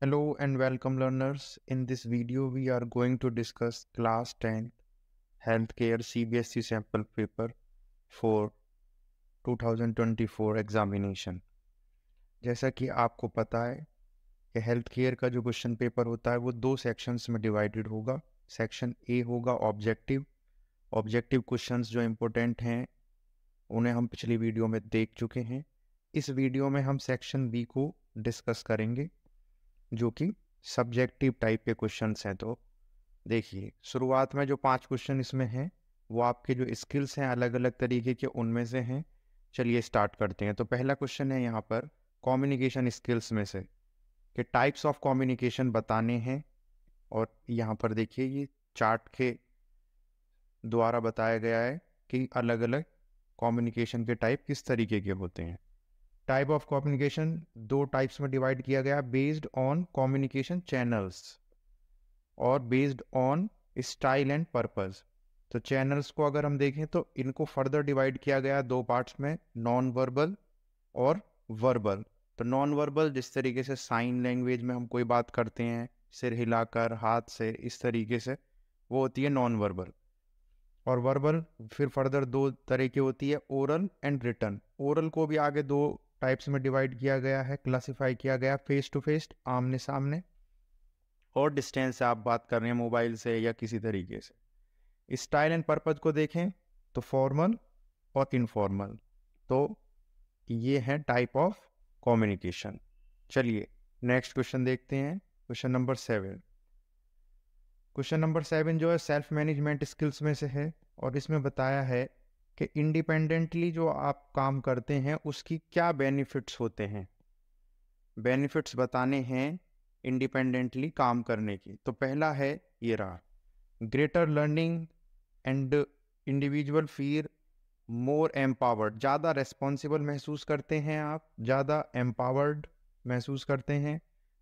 Hello and welcome learners. In this video we are going to discuss class 10 healthcare CBSE sample paper for 2024 examination. जैसा कि आपको पता है कि health care का जो क्वेश्चन पेपर होता है वो दो सेक्शंस में डिवाइडेड होगा। सेक्शन ए होगा ऑब्जेक्टिव। ऑब्जेक्टिव क्वेश्चंस जो इम्पोर्टेंट हैं उन्हें हम पिछली वीडियो में देख चुके हैं। इस वीडियो में हम सेक्शन बी को डिस्कस करेंगे जो कि सब्जेक्टिव टाइप के क्वेश्चंस हैं। तो देखिए, शुरुआत में जो 5 क्वेश्चन इसमें हैं वो आपके जो स्किल्स हैं अलग अलग तरीके के उनमें से हैं। चलिए स्टार्ट करते हैं। तो पहला क्वेश्चन है यहाँ पर कम्युनिकेशन स्किल्स में से कि टाइप्स ऑफ कम्युनिकेशन बताने हैं। और यहाँ पर देखिए ये चार्ट के द्वारा बताया गया है कि अलग अलग कम्युनिकेशन के टाइप किस तरीके के होते हैं। टाइप ऑफ कम्युनिकेशन दो टाइप्स में डिवाइड किया गया, बेस्ड ऑन कम्युनिकेशन चैनल्स और based on style and purpose. तो चैनल्स को अगर हम देखें तो इनको फर्दर डिवाइड किया गया दो पार्ट्स में, नॉन वर्बल और वर्बल। तो नॉन वर्बल जिस तरीके से साइन लैंग्वेज में हम कोई बात करते हैं सिर हिलाकर हाथ से, इस तरीके से, वो होती है नॉन वर्बल। और वर्बल फिर फर्दर दो तरह की होती है, ओरल एंड रिटन। ओरल को भी आगे दो टाइप्स में डिवाइड किया गया है, क्लासिफाई किया गया, फेस टू फेस आमने सामने, और डिस्टेंस से आप बात कर रहे हैं मोबाइल से या किसी तरीके से। स्टाइल एंड पर्पज को देखें तो फॉर्मल और इनफॉर्मल। तो ये है टाइप ऑफ कम्युनिकेशन। चलिए नेक्स्ट क्वेश्चन देखते हैं, क्वेश्चन नंबर 7। क्वेश्चन नंबर 7 जो है सेल्फ मैनेजमेंट स्किल्स में से है और इसमें बताया है कि इंडिपेंडेंटली जो आप काम करते हैं उसकी क्या बेनिफिट्स होते हैं। बेनिफिट्स बताने हैं इंडिपेंडेंटली काम करने की। तो पहला है ये रहा, greater learning and individual feel more empowered. ज़्यादा रेस्पॉन्सिबल महसूस करते हैं आप, ज़्यादा एम्पावर्ड महसूस करते हैं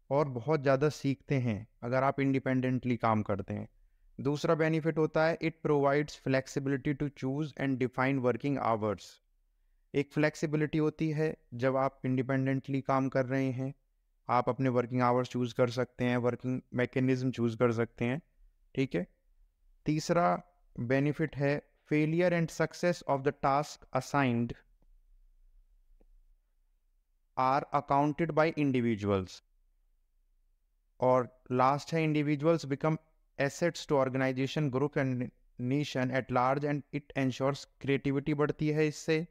और बहुत ज़्यादा सीखते हैं अगर आप इंडिपेंडेंटली काम करते हैं। दूसरा बेनिफिट होता है it provides flexibility to choose and define working hours. एक फ्लेक्सिबिलिटी होती है जब आप इंडिपेंडेंटली काम कर रहे हैं, आप अपने वर्किंग आवर्स चूज कर सकते हैं, वर्किंग मैकेनिज्म चूज कर सकते हैं। ठीक है। तीसरा बेनिफिट है failure and success of the task assigned are accounted by individuals. और लास्ट है individuals become assets to organisation, group and nation at large and it ensures creativity बढ़ती है इससे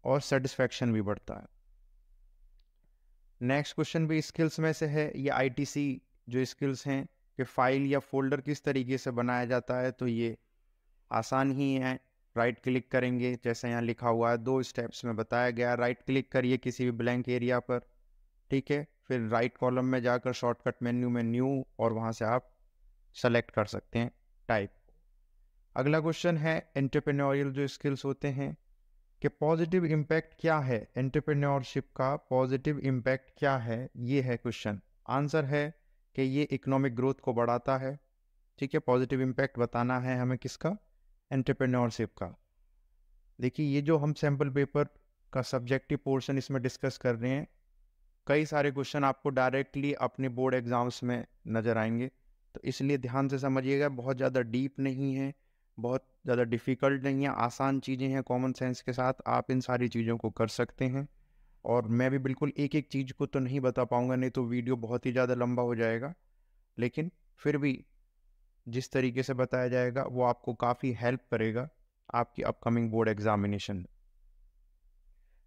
और सेटिस्फैक्शन भी बढ़ता है। नेक्स्ट क्वेश्चन भी स्किल्स में से है, ये आईटीसी जो स्किल्स हैं कि फाइल या फोल्डर किस तरीके से बनाया जाता है। तो ये आसान ही है, राइट क्लिक करेंगे जैसे यहाँ लिखा हुआ है, दो स्टेप्स में बताया गया। राइट क्लिक करिए किसी भी ब्लैंक एरिया पर, ठीक है, फिर राइट कॉलम में जाकर शॉर्टकट मेन्यू में न्यू और वहाँ से आप सेलेक्ट कर सकते हैं टाइप। अगला क्वेश्चन है एंटरप्रेन्योरियल जो स्किल्स होते हैं कि पॉजिटिव इम्पैक्ट क्या है, एंटरप्रेन्योरशिप का पॉजिटिव इम्पैक्ट क्या है, ये है क्वेश्चन। आंसर है कि ये इकोनॉमिक ग्रोथ को बढ़ाता है। ठीक है, पॉजिटिव इम्पैक्ट बताना है हमें किसका, एंटरप्रेन्योरशिप का। देखिए ये जो हम सैम्पल पेपर का सब्जेक्टिव पोर्शन इसमें डिस्कस कर रहे हैं, कई सारे क्वेश्चन आपको डायरेक्टली अपने बोर्ड एग्जाम्स में नज़र आएंगे, तो इसलिए ध्यान से समझिएगा। बहुत ज़्यादा डीप नहीं है, बहुत ज़्यादा डिफ़िकल्ट नहीं है, आसान चीज़ें हैं, कॉमन सेंस के साथ आप इन सारी चीज़ों को कर सकते हैं। और मैं भी बिल्कुल एक एक चीज़ को तो नहीं बता पाऊँगा, नहीं तो वीडियो बहुत ही ज़्यादा लंबा हो जाएगा, लेकिन फिर भी जिस तरीके से बताया जाएगा वो आपको काफ़ी हेल्प करेगा आपकी अपकमिंग बोर्ड एग्जामिनेशन।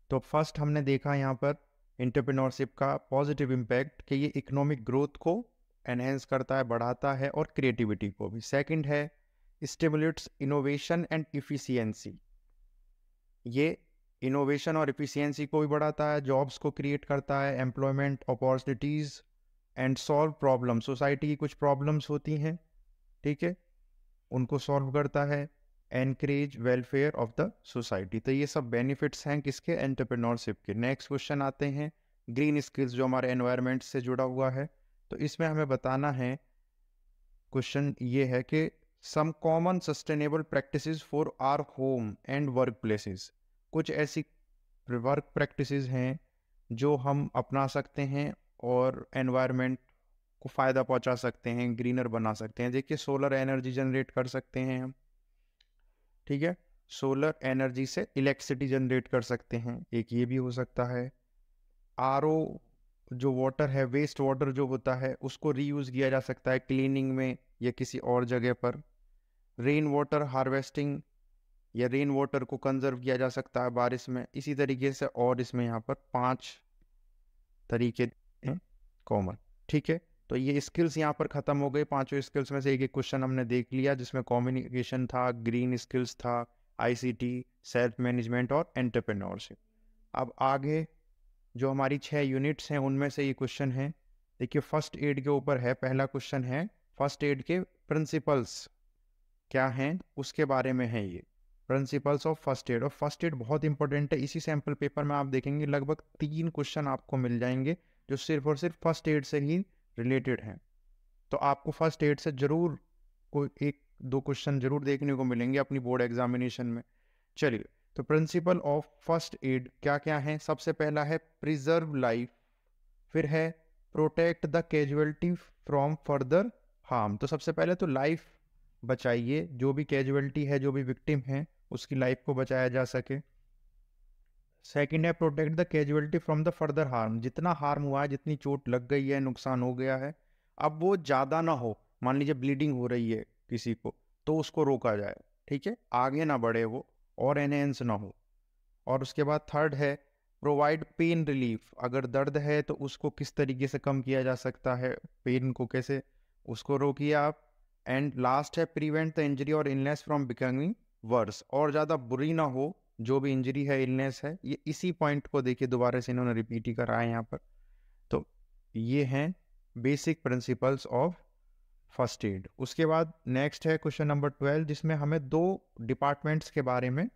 तो फर्स्ट हमने देखा यहाँ पर एंटरप्रेन्योरशिप का पॉजिटिव इम्पैक्ट कि ये इकोनॉमिक ग्रोथ को एनहेंस करता है, बढ़ाता है, और क्रिएटिविटी को भी। सेकंड है स्टिमुलेट्स इनोवेशन एंड इफिशियंसी। ये इनोवेशन और इफिशियंसी को भी बढ़ाता है, जॉब्स को क्रिएट करता है, employment opportunities and solve problem. Society की कुछ प्रॉब्लम्स होती हैं, ठीक है, उनको सॉल्व करता है, encourage welfare of the society. तो ये सब बेनिफिट्स हैं किसके, एंटरप्रेन्योरशिप के। नेक्स्ट क्वेश्चन आते हैं ग्रीन स्किल्स जो हमारे एनवायरनमेंट से जुड़ा हुआ है। तो इसमें हमें बताना है, क्वेश्चन ये है कि some common sustainable practices for our home and work places. कुछ ऐसी वर्क प्रैक्टिसेस हैं जो हम अपना सकते हैं और एनवायरनमेंट को फ़ायदा पहुंचा सकते हैं, ग्रीनर बना सकते हैं। देखिए सोलर एनर्जी जनरेट कर सकते हैं हम, ठीक है, सोलर एनर्जी से इलेक्ट्रिसिटी जनरेट कर सकते हैं, एक ये भी हो सकता है। आरओ जो वाटर है, वेस्ट वाटर जो होता है, उसको रीयूज़ किया जा सकता है क्लीनिंग में या किसी और जगह पर। रेन वाटर हार्वेस्टिंग या रेन वाटर को कंजर्व किया जा सकता है बारिश में। इसी तरीके से और इसमें यहाँ पर 5 तरीके हैं कॉमन, ठीक है। तो ये स्किल्स यहाँ पर खत्म हो गए। पांचों स्किल्स में से एक एक क्वेश्चन हमने देख लिया, जिसमें कम्युनिकेशन था, ग्रीन स्किल्स था, आईसीटी, सेल्फ मैनेजमेंट और एंटरप्रेन्योरशिप। अब आगे जो हमारी 6 यूनिट्स हैं उनमें से ये क्वेश्चन है। देखिए फर्स्ट एड के ऊपर है, पहला क्वेश्चन है फर्स्ट एड के प्रिंसिपल्स क्या हैं उसके बारे में है ये, प्रिंसिपल्स ऑफ फर्स्ट एड। और फर्स्ट एड बहुत इंपॉर्टेंट है, इसी सैम्पल पेपर में आप देखेंगे लगभग 3 क्वेश्चन आपको मिल जाएंगे जो सिर्फ और सिर्फ फर्स्ट एड से ही रिलेटेड हैं। तो आपको फर्स्ट एड से जरूर कोई 1-2 क्वेश्चन जरूर देखने को मिलेंगे अपनी बोर्ड एग्जामिनेशन में। चलिए, तो प्रिंसिपल ऑफ फर्स्ट एड क्या क्या है। सबसे पहला है प्रिजर्व लाइफ, फिर है protect the casualty from further harm. तो सबसे पहले तो लाइफ बचाइए, जो भी कैजुअलिटी है, जो भी विक्टिम है, उसकी लाइफ को बचाया जा सके। सेकंड है protect the casualty from the further harm. जितना हार्म हुआ है, जितनी चोट लग गई है, नुकसान हो गया है, अब वो ज़्यादा ना हो। मान लीजिए ब्लीडिंग हो रही है किसी को, तो उसको रोका जाए, ठीक है, आगे ना बढ़े वो और एनहेंस ना हो। और उसके बाद थर्ड है प्रोवाइड पेन रिलीफ। अगर दर्द है तो उसको किस तरीके से कम किया जा सकता है, पेन को कैसे, उसको रोकिए आप। एंड लास्ट है प्रिवेंट द इंजरी और इलनेस फ्रॉम बिकमिंग वर्स। और ज़्यादा बुरी ना हो जो भी इंजरी है, इलनेस है। ये इसी पॉइंट को देखिए दोबारा से इन्होंने रिपीट ही करा है यहाँ पर। तो ये हैं basic principles of first add. उसके बाद नेक्स्ट है क्वेश्चन नंबर 12, जिसमें हमें 2 डिपार्टमेंट्स के बारे में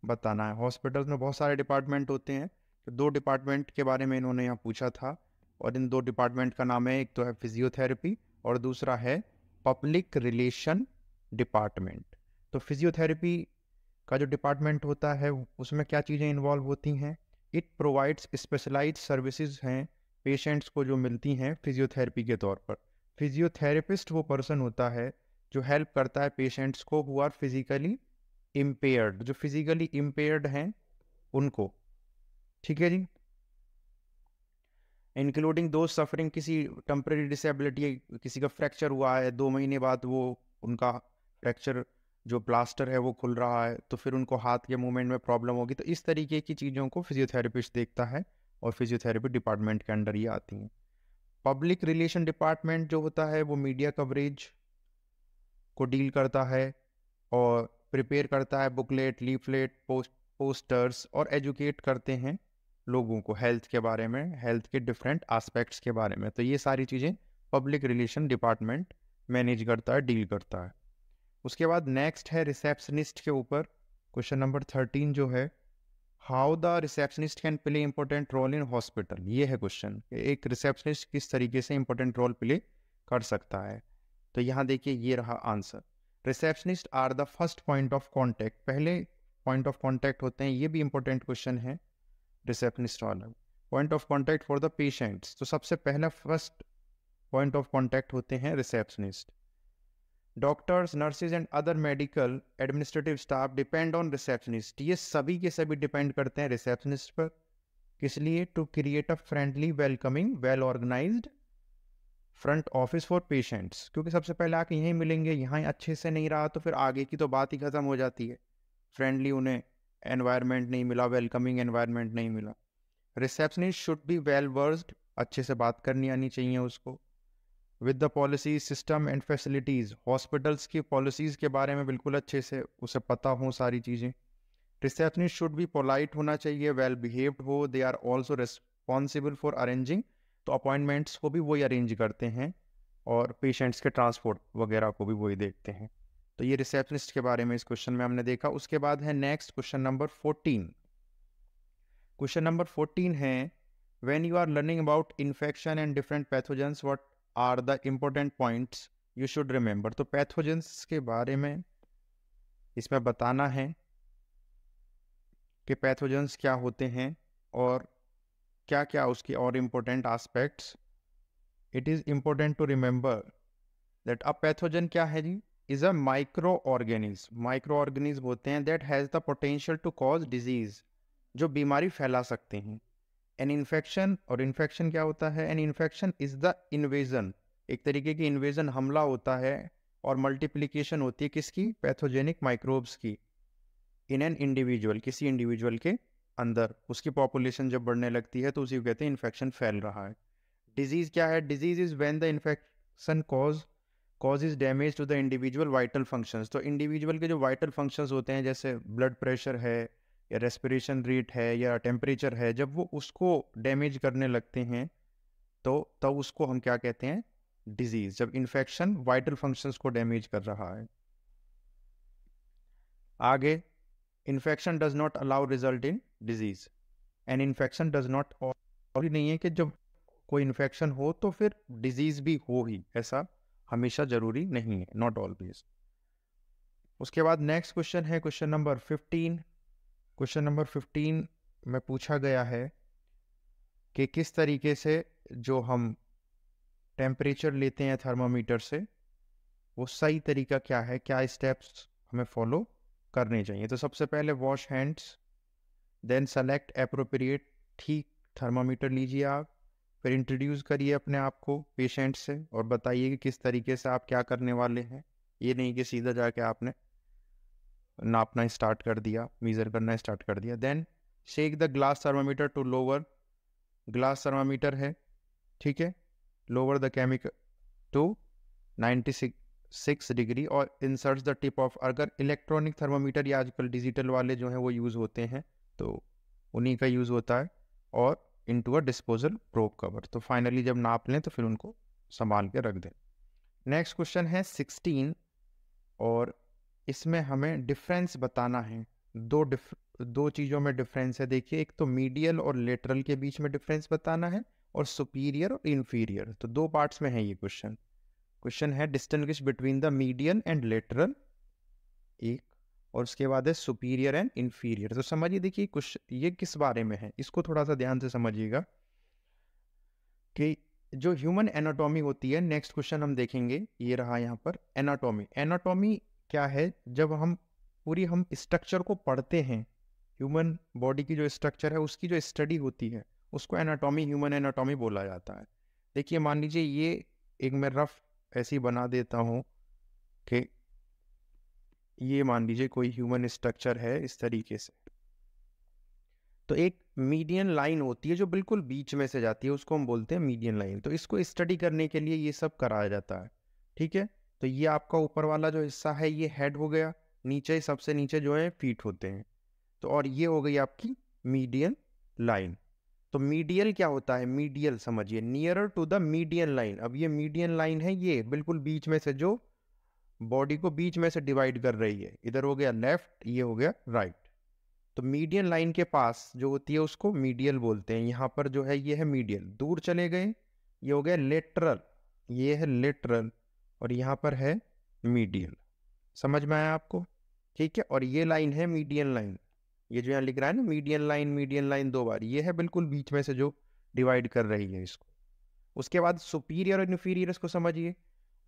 बताना है। हॉस्पिटल्स में बहुत सारे डिपार्टमेंट होते हैं, तो 2 डिपार्टमेंट के बारे में इन्होंने यहाँ पूछा था। और इन 2 डिपार्टमेंट का नाम है, एक तो है फिजियोथेरेपी और दूसरा है पब्लिक रिलेशन डिपार्टमेंट। तो फिजियोथेरेपी का जो डिपार्टमेंट होता है उसमें क्या चीज़ें इन्वॉल्व होती हैं। इट प्रोवाइड्स स्पेशलाइज्ड सर्विसेज हैं पेशेंट्स को जो मिलती हैं फिजियोथेरेपी के तौर पर। फिजियोथेरेपिस्ट वो पर्सन होता है जो हेल्प करता है पेशेंट्स को हु आर फिजिकली इम्पेयर्ड, जो फिजिकली इम्पेयर्ड हैं उनको, ठीक है जी, इंक्लूडिंग दो सफरिंग किसी टेम्परेरी डिसेबिलिटी। किसी का फ्रैक्चर हुआ है, 2 महीने बाद वो उनका फ्रैक्चर जो प्लास्टर है वो खुल रहा है, तो फिर उनको हाथ के मूवमेंट में प्रॉब्लम होगी। तो इस तरीके की चीज़ों को फिजियोथेरेपिस्ट देखता है और फिजियोथेरेपी डिपार्टमेंट के अंडर ही आती हैं। पब्लिक रिलेशन डिपार्टमेंट जो होता है वो मीडिया कवरेज को डील करता है और प्रिपेयर करता है बुकलेट, लीफलेट, पोस्टर्स और एजुकेट करते हैं लोगों को हेल्थ के बारे में, हेल्थ के डिफरेंट एस्पेक्ट्स के बारे में। तो ये सारी चीज़ें पब्लिक रिलेशन डिपार्टमेंट मैनेज करता है, डील करता है। उसके बाद नेक्स्ट है रिसेप्शनिस्ट के ऊपर क्वेश्चन नंबर 13 जो है how the receptionist can play important role in hospital. ये है क्वेश्चन, एक रिसेप्शनिस्ट किस तरीके से इंपॉर्टेंट रोल प्ले कर सकता है। तो यहाँ देखिए ये रहा answer. Receptionist are the first point of contact, पहले पॉइंट ऑफ कॉन्टैक्ट होते हैं। ये भी इंपॉर्टेंट क्वेश्चन है रिसेप्शनिस्ट वाला, point of contact for the patients. तो सबसे पहला फर्स्ट पॉइंट ऑफ कॉन्टैक्ट होते हैं receptionist. Doctors, nurses and other medical administrative staff depend on receptionist. ये सभी के सभी डिपेंड करते हैं रिसेप्शनिस्ट पर। किस लिए? To create a friendly, welcoming, well organised front office for patients. क्योंकि सबसे पहले आके यहीं मिलेंगे, यहाँ अच्छे से नहीं रहा तो फिर आगे की तो बात ही खत्म हो जाती है। फ्रेंडली उन्हें एनवायरनमेंट नहीं मिला, वेलकमिंग एनवायरनमेंट नहीं मिला। Receptionist should be well versed, अच्छे से बात करनी आनी चाहिए उसको। With the policy, system and facilities, hospitals की पॉलिसीज़ के बारे में बिल्कुल अच्छे से उसे पता हो सारी चीज़ें। रिसेप्शनिस्ट शुड बी पोलाइट होना चाहिए, वेल बिहेव्ड हो। They are also responsible for arranging, तो अपॉइंटमेंट्स को भी वही अरेंज करते हैं और पेशेंट्स के ट्रांसपोर्ट वगैरह को भी वही देखते हैं। तो ये रिसेप्शनिस्ट के बारे में इस क्वेश्चन में हमने देखा। उसके बाद है next question number 14। Question number 14 है when you are learning about infection and different pathogens what are the important points you should remember. तो पैथोजेंस के बारे में इसमें बताना है कि पैथोजेंस क्या होते हैं और क्या क्या उसके और important aspects it is important to remember that a pathogen क्या है जी, is a micro organism. Micro organism होते हैं that has the potential to cause disease, जो बीमारी फैला सकते हैं। एन इन्फेक्शन, और इन्फेक्शन क्या होता है, an infection is the invasion, एक तरीके की इन्वेजन, हमला होता है और मल्टीप्लिकेशन होती है किसकी, पैथोजेनिक माइक्रोब्स की, इन एन इंडिविजुअल, किसी इंडिविजुअल के अंदर। उसकी पॉपुलेशन जब बढ़ने लगती है तो उसी को कहते हैं इन्फेक्शन फैल रहा है। डिजीज क्या है, disease is when the infection causes damage to the individual vital functions. तो इंडिविजुअल के जो वाइटल फंक्शंस होते हैं, जैसे ब्लड प्रेशर है या रेस्पिरेशन रेट है या टेम्परेचर है, जब वो उसको डैमेज करने लगते हैं तो तब उसको हम क्या कहते हैं, डिजीज, जब इन्फेक्शन वाइटल फंक्शंस को डैमेज कर रहा है। आगे, infection does not allow result in disease, and infection does not, और नहीं है कि जब कोई इन्फेक्शन हो तो फिर डिजीज भी हो ही, ऐसा हमेशा जरूरी नहीं है, नॉट ऑलवेज। उसके बाद नेक्स्ट क्वेश्चन है क्वेश्चन नंबर 15। क्वेश्चन नंबर 15 में पूछा गया है कि किस तरीके से जो हम टेम्परेचर लेते हैं थर्मामीटर से, वो सही तरीका क्या है, क्या स्टेप्स हमें फॉलो करने चाहिए। तो सबसे पहले wash hands, then select appropriate, ठीक थर्मामीटर लीजिए आप, फिर इंट्रोड्यूस करिए अपने आप को पेशेंट से और बताइए कि किस तरीके से आप क्या करने वाले हैं। ये नहीं कि सीधा जाके आपने नापना स्टार्ट कर दिया, मीजर करना स्टार्ट कर दिया। Then shake the glass thermometer to lower, glass thermometer है, ठीक है, lower the chemical to 96 degree और इंसर्ट्स द टिप ऑफ, अगर इलेक्ट्रॉनिक थर्मामीटर या आजकल डिजिटल वाले जो हैं वो यूज़ होते हैं तो उन्हीं का यूज़ होता है, और into a disposal probe cover. तो फाइनली जब नाप लें तो फिर उनको संभाल के रख दें। नेक्स्ट क्वेश्चन है 16, और इसमें हमें डिफरेंस बताना है। दो चीज़ों में डिफरेंस है, देखिए, एक तो मीडियल और लेटरल के बीच में डिफरेंस बताना है, और सुपीरियर और इन्फीरियर। तो दो पार्ट्स में है ये क्वेश्चन। क्वेश्चन है distinguish between the median and lateral, एक, और उसके बाद है सुपीरियर एंड इन्फीरियर। तो समझिए, देखिए कुछ ये किस बारे में है, इसको थोड़ा सा ध्यान से समझिएगा कि जो ह्यूमन एनाटॉमी होती है, नेक्स्ट क्वेश्चन हम देखेंगे, ये रहा यहाँ पर एनाटॉमी। एनाटॉमी क्या है, जब हम पूरी हम स्ट्रक्चर को पढ़ते हैं, ह्यूमन बॉडी की जो स्ट्रक्चर है उसकी जो स्टडी होती है उसको एनाटॉमी, ह्यूमन एनाटॉमी बोला जाता है। देखिए मान लीजिए ये एक मैं रफ ऐसी बना देता हूँ कि ये मान लीजिए कोई ह्यूमन स्ट्रक्चर है इस तरीके से, तो एक मीडियन लाइन होती है जो बिल्कुल बीच में से जाती है, उसको हम बोलते हैं मीडियन लाइन। तो इसको स्टडी करने के लिए ये सब कराया जाता है, ठीक है। तो ये आपका ऊपर वाला जो हिस्सा है ये हेड हो गया, नीचे सबसे नीचे जो है फीट होते हैं, तो और ये हो गई आपकी मीडियन लाइन। तो मीडियल क्या होता है, मीडियल समझिए, nearer to the median line. अब ये मीडियन लाइन है, ये बिल्कुल बीच में से जो बॉडी को बीच में से डिवाइड कर रही है, इधर हो गया लेफ्ट, ये हो गया राइट। तो मीडियन लाइन के पास जो होती है उसको मीडियल बोलते हैं। यहाँ पर जो है ये है मीडियल, दूर चले गए ये हो गया लेटरल, ये है लेटरल, और यहाँ पर है मीडियल। समझ में आया आपको, ठीक है। और ये लाइन है मीडियन लाइन, ये जो यहाँ लिख रहा है ना मीडियन लाइन दो बार, ये है बिल्कुल बीच में से जो डिवाइड कर रही है इसको। उसके बाद सुपीरियर और इन्फीरियर, इसको समझिए,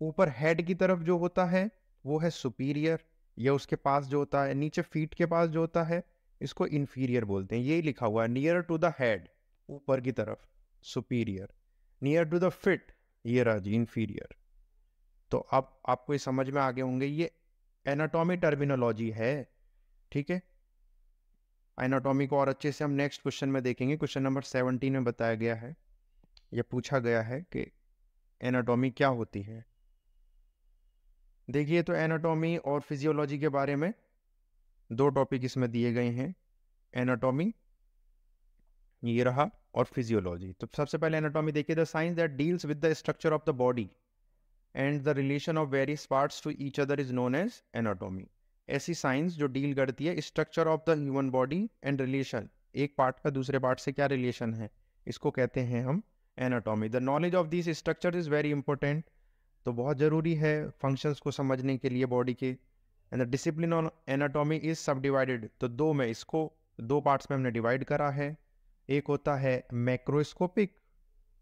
ऊपर हेड की तरफ जो होता है वो है सुपीरियर, या उसके पास जो होता है नीचे फीट के पास जो होता है इसको इन्फीरियर बोलते हैं। यही लिखा हुआ है, नियर टू द हेड, ऊपर की तरफ superior, near to the feet, ये रहा जी इन्फीरियर। तो अब आपको ये समझ में आ गए होंगे, ये एनाटॉमी टर्मिनोलॉजी है, ठीक है। एनाटॉमी को और अच्छे से हम नेक्स्ट क्वेश्चन में देखेंगे। क्वेश्चन नंबर 17 में बताया गया है, यह पूछा गया है कि एनाटॉमी क्या होती है। देखिए, तो एनाटॉमी और फिजियोलॉजी के बारे में दो टॉपिक इसमें दिए गए हैं, एनाटॉमी ये रहा और फिजियोलॉजी। तो सबसे पहले एनाटॉमी देखिए, the science that deals with the structure of the body and the relation of various parts to each other is known as anatomy. ऐसी साइंस जो डील करती है structure of the human body and relation, एक part का दूसरे part से क्या relation है, इसको कहते हैं हम anatomy. The knowledge of this structure is very important, तो बहुत ज़रूरी है फंक्शंस को समझने के लिए बॉडी के। And the discipline on anatomy is सब डिवाइडेड, तो दो में इसको दो पार्ट्स में हमने डिवाइड करा है। एक होता है मैक्रोस्कोपिक,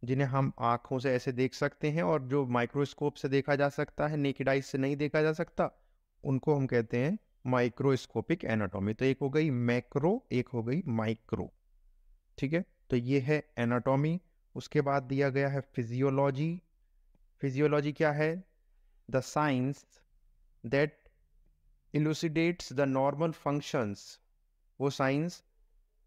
जिन्हें हम आँखों से ऐसे देख सकते हैं और जो माइक्रोस्कोप से देखा जा सकता है, नेकेड आइज से नहीं देखा जा सकता, उनको हम कहते हैं माइक्रोस्कोपिक एनाटॉमी। तो एक हो गई मैक्रो, एक हो गई माइक्रो। ठीक है, तो ये है एनाटॉमी। उसके बाद दिया गया है फिजियोलॉजी। फिजियोलॉजी क्या है? The science that elucidates the normal functions, वो science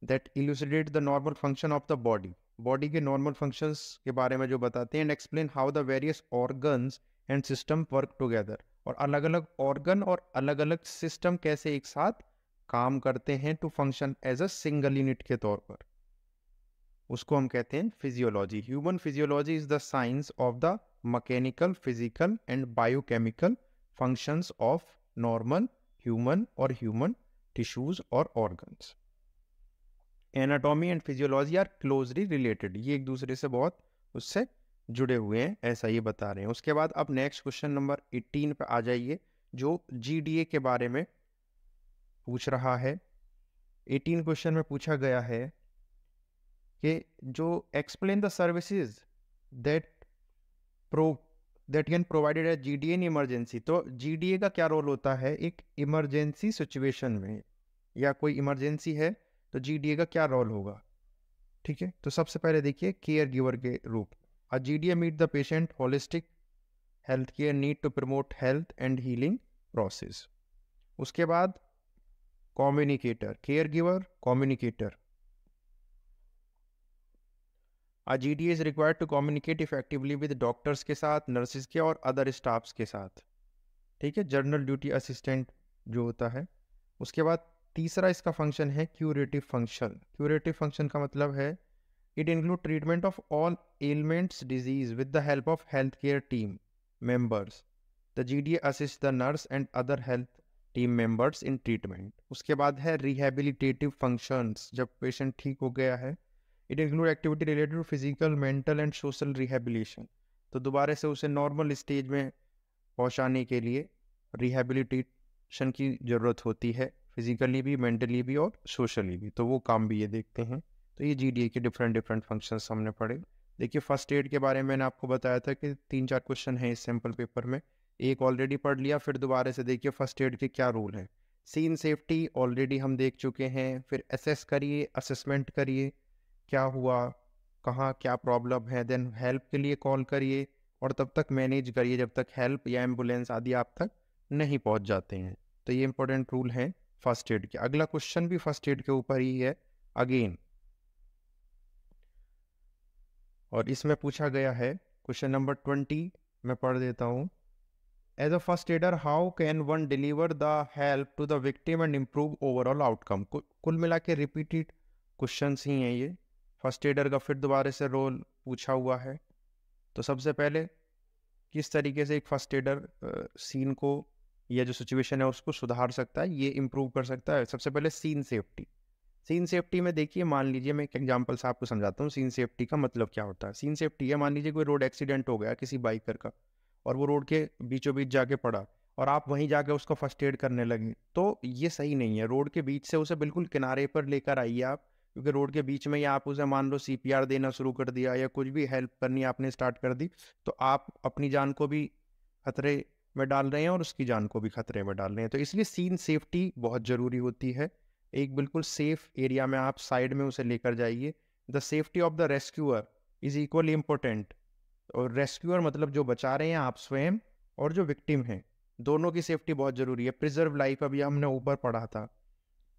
that elucidate the normal function of the body, body के नॉर्मल फंक्शंस के बारे में जो बताते हैं, and explain how the various organs and system work together, और अलग अलग ऑर्गन और अलग अलग सिस्टम कैसे एक साथ काम करते हैं to function as a single unit के तौर पर, उसको हम कहते हैं physiology. Human physiology is the science of the mechanical, physical and biochemical functions of normal human और ह्यूमन टिश्यूज और organs. Anatomy and physiology are closely related, ये एक दूसरे से बहुत उससे जुड़े हुए हैं, ऐसा ये बता रहे हैं। उसके बाद अब नेक्स्ट क्वेश्चन नंबर 18 पे आ जाइए, जो जीडीए के बारे में पूछ रहा है। 18 क्वेश्चन में पूछा गया है कि जो explain the services that can provided eight GDA in emergency. तो जीडीए का क्या रोल होता है एक इमरजेंसी सिचुएशन में, या कोई इमरजेंसी है तो जीडीए का क्या रोल होगा? ठीक है, तो सबसे पहले देखिए केयर गिवर के रूप, a GDA meet the patient holistic health care need to promote health and healing process. उसके बाद communicator, care giver, communicator, a GDA is required to communicate effectively with doctors के साथ, नर्सेज के और other staffs के साथ। ठीक है, जर्नल ड्यूटी असिस्टेंट जो होता है। उसके बाद तीसरा इसका फंक्शन है क्यूरेटिव फंक्शन। क्यूरेटिव फंक्शन का मतलब है it include treatment of all elements disease with the help of health care team members. The GDA assist the nurse and other health team members in treatment. उसके बाद है rehabilitative functions, जब patient ठीक हो गया है, it include activity related to physical, mental and social rehabilitation. तो दोबारा से उसे नॉर्मल स्टेज में पहुंचाने के लिए रिहेबिलिटेशन की ज़रूरत होती है, फिजिकली भी, मेंटली भी और सोशली भी। तो वो काम भी ये देखते हैं। तो ये जीडीए के डिफरेंट डिफरेंट फंक्शंस हमने पढ़े। देखिए फर्स्ट एड के बारे में मैंने आपको बताया था कि 3-4 क्वेश्चन हैं इस सैम्पल पेपर में, एक ऑलरेडी पढ़ लिया, फिर दोबारा से देखिए फर्स्ट एड के क्या रूल है। सीन सेफ्टी ऑलरेडी हम देख चुके हैं, फिर असेस करिए, असेसमेंट करिए क्या हुआ, कहाँ क्या प्रॉब्लम है, देन हेल्प के लिए कॉल करिए और तब तक मैनेज करिए जब तक हेल्प या एम्बुलेंस आदि आप तक नहीं पहुंच जाते हैं। तो ये इंपॉर्टेंट रूल है फर्स्ट एड के। अगला क्वेश्चन भी फर्स्ट एड के ऊपर ही है अगेन, और इसमें पूछा गया है क्वेश्चन नंबर 20, मैं पढ़ देता हूँ। As a first aider how can one deliver the help to the victim and improve overall outcome. कुल मिला के रिपीटेड क्वेश्चन ही हैं ये। फर्स्ट एडर का फिर दोबारा से रोल पूछा हुआ है। तो सबसे पहले किस तरीके से एक फर्स्ट एडर सीन को या जो सिचुएशन है उसको सुधार सकता है, ये इम्प्रूव कर सकता है। सबसे पहले सीन सेफ्टी। सीन सेफ्टी में देखिए, मान लीजिए मैं एक एग्जांपल से आपको समझाता हूँ सीन सेफ्टी का मतलब क्या होता है। सीन सेफ्टी है, मान लीजिए कोई रोड एक्सीडेंट हो गया किसी बाइकर का, और वो रोड के बीचों बीच जाके पड़ा और आप वहीं जाके उसको फर्स्ट एड करने लगे, तो ये सही नहीं है। रोड के बीच से उसे बिल्कुल किनारे पर लेकर आइए आप, क्योंकि रोड के बीच में ही आप उसे मान लो सीपीआर देना शुरू कर दिया या कुछ भी हेल्प करनी आपने स्टार्ट कर दी, तो आप अपनी जान को भी खतरे में डाल रहे हैं और उसकी जान को भी खतरे में डाल रहे हैं। तो इसलिए सीन सेफ्टी बहुत ज़रूरी होती है। एक बिल्कुल सेफ एरिया में आप साइड में उसे लेकर जाइए। The safety of the rescuer is equally important. और रेस्क्यूअर मतलब जो बचा रहे हैं आप स्वयं, और जो विक्टिम है, दोनों की सेफ्टी बहुत ज़रूरी है। प्रिजर्व लाइफ अभी हमने ऊपर पढ़ा था,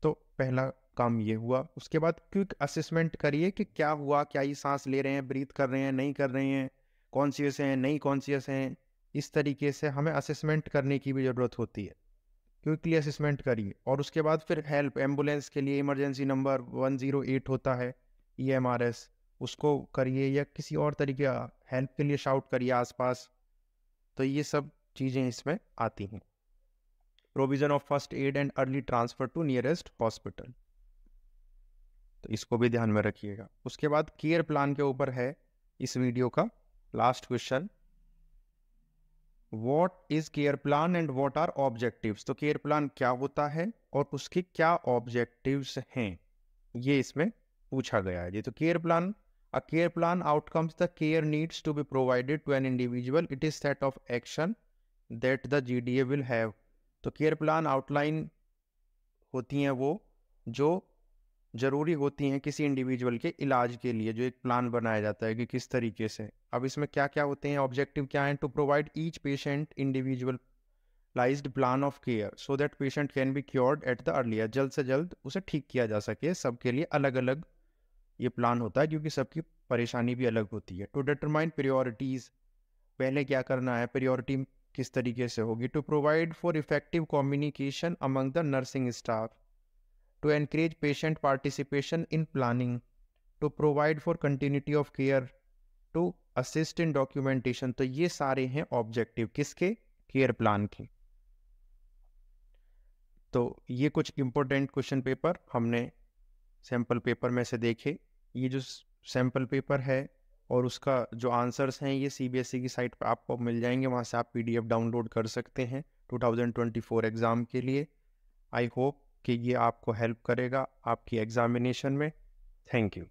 तो पहला काम ये हुआ। उसके बाद क्विक असेसमेंट करिए कि क्या हुआ, क्या ये सांस ले रहे हैं, ब्रीथ कर रहे हैं, नहीं कर रहे हैं, कॉन्शियस हैं, नहीं कॉन्शियस हैं। इस तरीके से हमें असेसमेंट करने की भी ज़रूरत होती है। क्विकली असेसमेंट करिए। और उसके बाद फिर हेल्प, एम्बुलेंस के लिए इमरजेंसी नंबर 108 होता है, EMRS, उसको करिए, या किसी और तरीके हेल्प के लिए शाउट करिए आसपास। तो ये सब चीज़ें इसमें आती हैं। Provision of first aid and early transfer to nearest hospital, तो इसको भी ध्यान में रखिएगा। उसके बाद केयर प्लान के ऊपर है इस वीडियो का last question, what is care plan and what are objectives. तो केयर प्लान क्या होता है और उसके क्या ऑब्जेक्टिव्स हैं, ये इसमें पूछा गया है जी। तो care plan, A care plan outcomes the care needs to be provided to an individual. It is set of action that the GDA will have. तो केयर प्लान आउटलाइन होती हैं वो जो जरूरी होती हैं किसी इंडिविजुअल के इलाज के लिए, जो एक प्लान बनाया जाता है कि किस तरीके से। अब इसमें क्या क्या होते हैं, ऑब्जेक्टिव क्या है, to provide each patient individualised plan of care so that patient can be cured at the earlier, जल्द से जल्द उसे ठीक किया जा सके। सबके लिए अलग अलग ये प्लान होता है क्योंकि सबकी परेशानी भी अलग होती है। टू डिटरमाइन प्रायोरिटीज, पहले क्या करना है, प्रायोरिटी किस तरीके से होगी। To provide for effective communication among the nursing staff, to encourage patient participation in planning, to provide for continuity of care, to assist in documentation। तो ये सारे हैं ऑब्जेक्टिव किसके, केयर प्लान के। तो ये कुछ इंपॉर्टेंट क्वेश्चन पेपर हमने सैम्पल पेपर में से देखे। ये जो सैम्पल पेपर है और उसका जो आंसर्स हैं ये CBSE की साइट पर आपको मिल जाएंगे, वहाँ से आप PDF डाउनलोड कर सकते हैं 2024 एग्ज़ाम के लिए। आई होप कि ये आपको हेल्प करेगा आपकी एग्जामिनेशन में। Thank you.